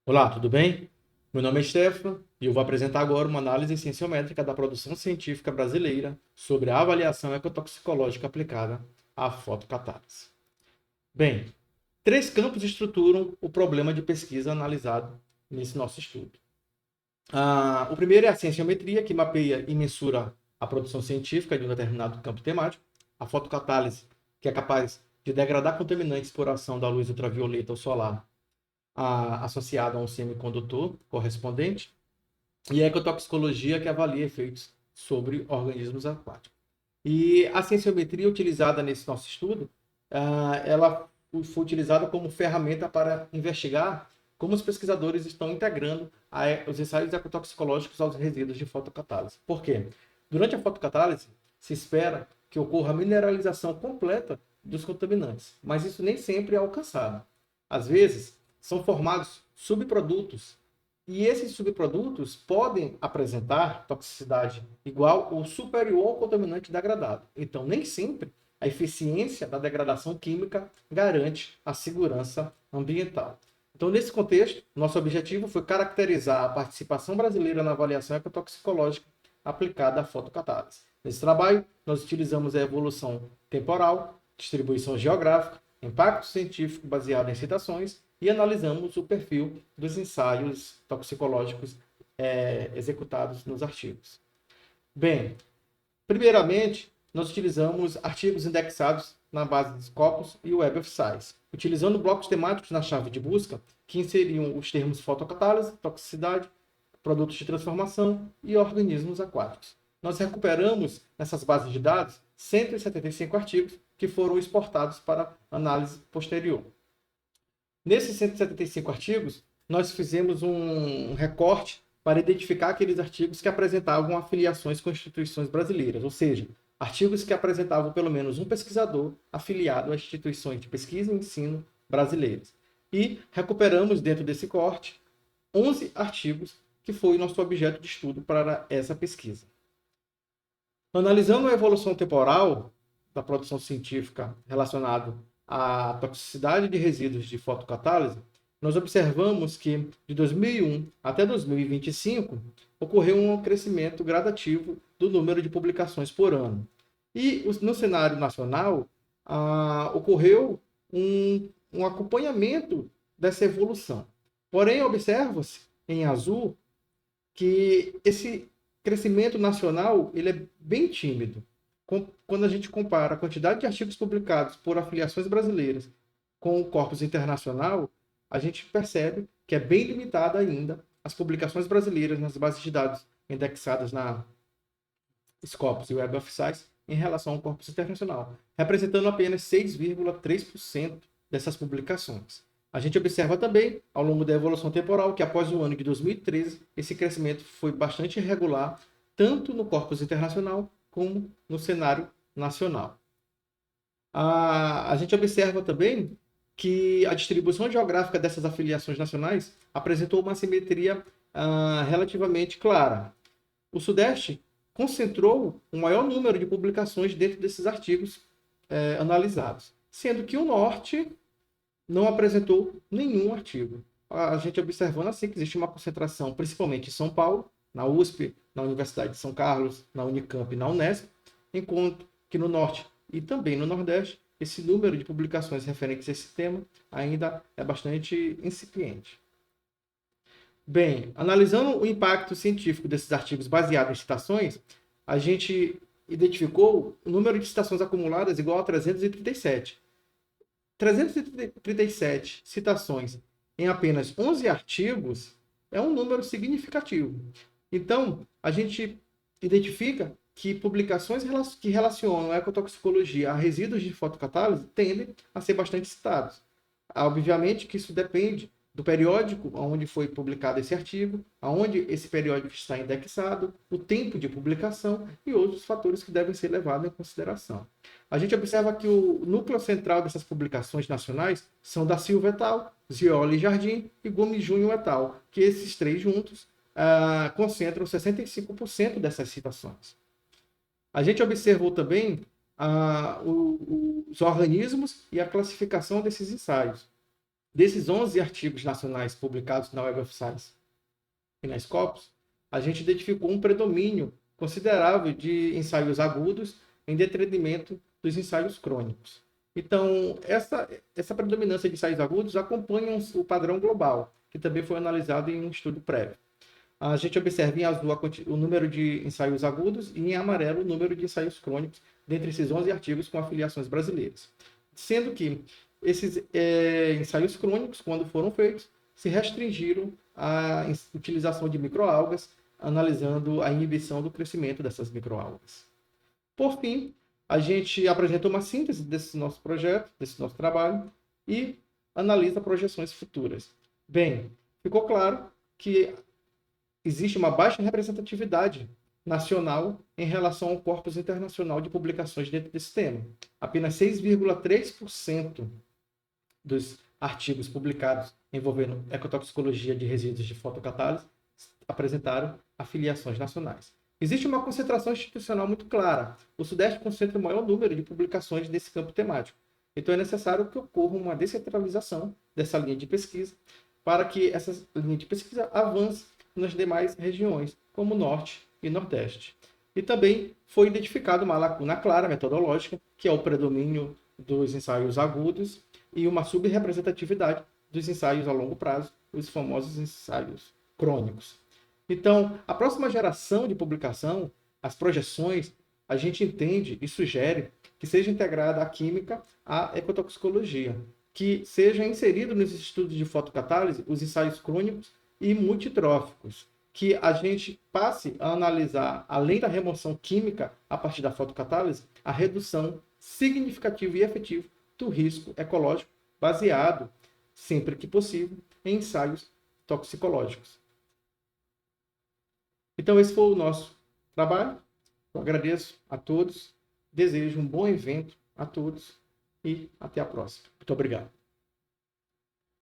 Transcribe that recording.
Olá, tudo bem? Meu nome é Stefan e eu vou apresentar agora uma análise cienciométrica da produção científica brasileira sobre a avaliação ecotoxicológica aplicada à fotocatálise. Bem, três campos estruturam o problema de pesquisa analisado nesse nosso estudo. O primeiro é a cienciometria, que mapeia e mensura a produção científica de um determinado campo temático. A fotocatálise, que é capaz de degradar contaminantes por ação da luz ultravioleta ou solar associado a um semicondutor correspondente, e a ecotoxicologia, que avalia efeitos sobre organismos aquáticos. E a cienciometria utilizada nesse nosso estudo, ela foi utilizada como ferramenta para investigar como os pesquisadores estão integrando os ensaios ecotoxicológicos aos resíduos de fotocatálise. Por quê? Durante a fotocatálise, se espera que ocorra a mineralização completa dos contaminantes, mas isso nem sempre é alcançado. Às vezes, são formados subprodutos e esses subprodutos podem apresentar toxicidade igual ou superior ao contaminante degradado. Então, nem sempre a eficiência da degradação química garante a segurança ambiental. Então, nesse contexto, nosso objetivo foi caracterizar a participação brasileira na avaliação ecotoxicológica aplicada à fotocatálise. Nesse trabalho, nós utilizamos a evolução temporal, distribuição geográfica, impacto científico baseado em citações e analisamos o perfil dos ensaios toxicológicos executados nos artigos. Bem, primeiramente, nós utilizamos artigos indexados na base de Scopus e Web of Science, utilizando blocos temáticos na chave de busca que inseriam os termos fotocatálise, toxicidade, produtos de transformação e organismos aquáticos. Nós recuperamos nessas bases de dados 175 artigos que foram exportados para análise posterior. Nesses 175 artigos, nós fizemos um recorte para identificar aqueles artigos que apresentavam afiliações com instituições brasileiras, ou seja, artigos que apresentavam pelo menos um pesquisador afiliado a instituições de pesquisa e ensino brasileiras. E recuperamos dentro desse corte 11 artigos que foi o nosso objeto de estudo para essa pesquisa. Analisando a evolução temporal da produção científica relacionada à toxicidade de resíduos de fotocatálise, nós observamos que de 2001 até 2025 ocorreu um crescimento gradativo do número de publicações por ano. E no cenário nacional ocorreu um acompanhamento dessa evolução. Porém, observa-se em azul que esse crescimento nacional ele é bem tímido. Quando a gente compara a quantidade de artigos publicados por afiliações brasileiras com o corpus internacional, a gente percebe que é bem limitada ainda as publicações brasileiras nas bases de dados indexadas na Scopus e Web of Science em relação ao corpus internacional, representando apenas 6,3% dessas publicações. A gente observa também, ao longo da evolução temporal, que após o ano de 2013, esse crescimento foi bastante irregular, tanto no corpus internacional como no cenário nacional. A gente observa também que a distribuição geográfica dessas afiliações nacionais apresentou uma simetria relativamente clara. O Sudeste concentrou o maior número de publicações dentro desses artigos analisados, sendo que o Norte não apresentou nenhum artigo. A gente observando assim que existe uma concentração, principalmente em São Paulo, na USP, na Universidade de São Carlos, na Unicamp e na Unesp, enquanto que no Norte e também no Nordeste, esse número de publicações referentes a esse tema ainda é bastante incipiente. Bem, analisando o impacto científico desses artigos baseado em citações, a gente identificou o número de citações acumuladas igual a 337. 337 citações em apenas 11 artigos é um número significativo. Então, a gente identifica que publicações que relacionam a ecotoxicologia a resíduos de fotocatálise tendem a ser bastante citados. Obviamente que isso depende do periódico onde foi publicado esse artigo, aonde esse periódico está indexado, o tempo de publicação e outros fatores que devem ser levados em consideração. A gente observa que o núcleo central dessas publicações nacionais são da Silva et al., Zioli Jardim e Gomes Júnior et al., que esses três juntos concentram 65% dessas citações. A gente observou também os organismos e a classificação desses ensaios. Desses 11 artigos nacionais publicados na Web of Science e na Scopus, a gente identificou um predomínio considerável de ensaios agudos em detrimento dos ensaios crônicos. Então, essa predominância de ensaios agudos acompanha o padrão global, que também foi analisado em um estudo prévio. A gente observa em azul o número de ensaios agudos e em amarelo o número de ensaios crônicos dentre esses 11 artigos com afiliações brasileiras. Sendo que esses ensaios crônicos, quando foram feitos, se restringiram à utilização de microalgas, analisando a inibição do crescimento dessas microalgas. Por fim, a gente apresenta uma síntese desse nosso projeto, desse nosso trabalho, e analisa projeções futuras. Bem, ficou claro que existe uma baixa representatividade nacional em relação ao corpus internacional de publicações dentro desse tema. Apenas 6,3% dos artigos publicados envolvendo ecotoxicologia de resíduos de fotocatálise apresentaram afiliações nacionais. Existe uma concentração institucional muito clara. O Sudeste concentra o maior número de publicações desse campo temático. Então é necessário que ocorra uma descentralização dessa linha de pesquisa para que essa linha de pesquisa avance nas demais regiões, como Norte e Nordeste. E também foi identificada uma lacuna clara metodológica, que é o predomínio dos ensaios agudos e uma subrepresentatividade dos ensaios a longo prazo, os famosos ensaios crônicos. Então, a próxima geração de publicação, as projeções, a gente entende e sugere que seja integrada a química à ecotoxicologia, que seja inserido nos estudos de fotocatálise os ensaios crônicos e multitróficos, que a gente passe a analisar, além da remoção química a partir da fotocatálise, a redução significativa e efetiva do risco ecológico, baseado, sempre que possível, em ensaios toxicológicos. Então, esse foi o nosso trabalho. Eu agradeço a todos, desejo um bom evento a todos e até a próxima. Muito obrigado.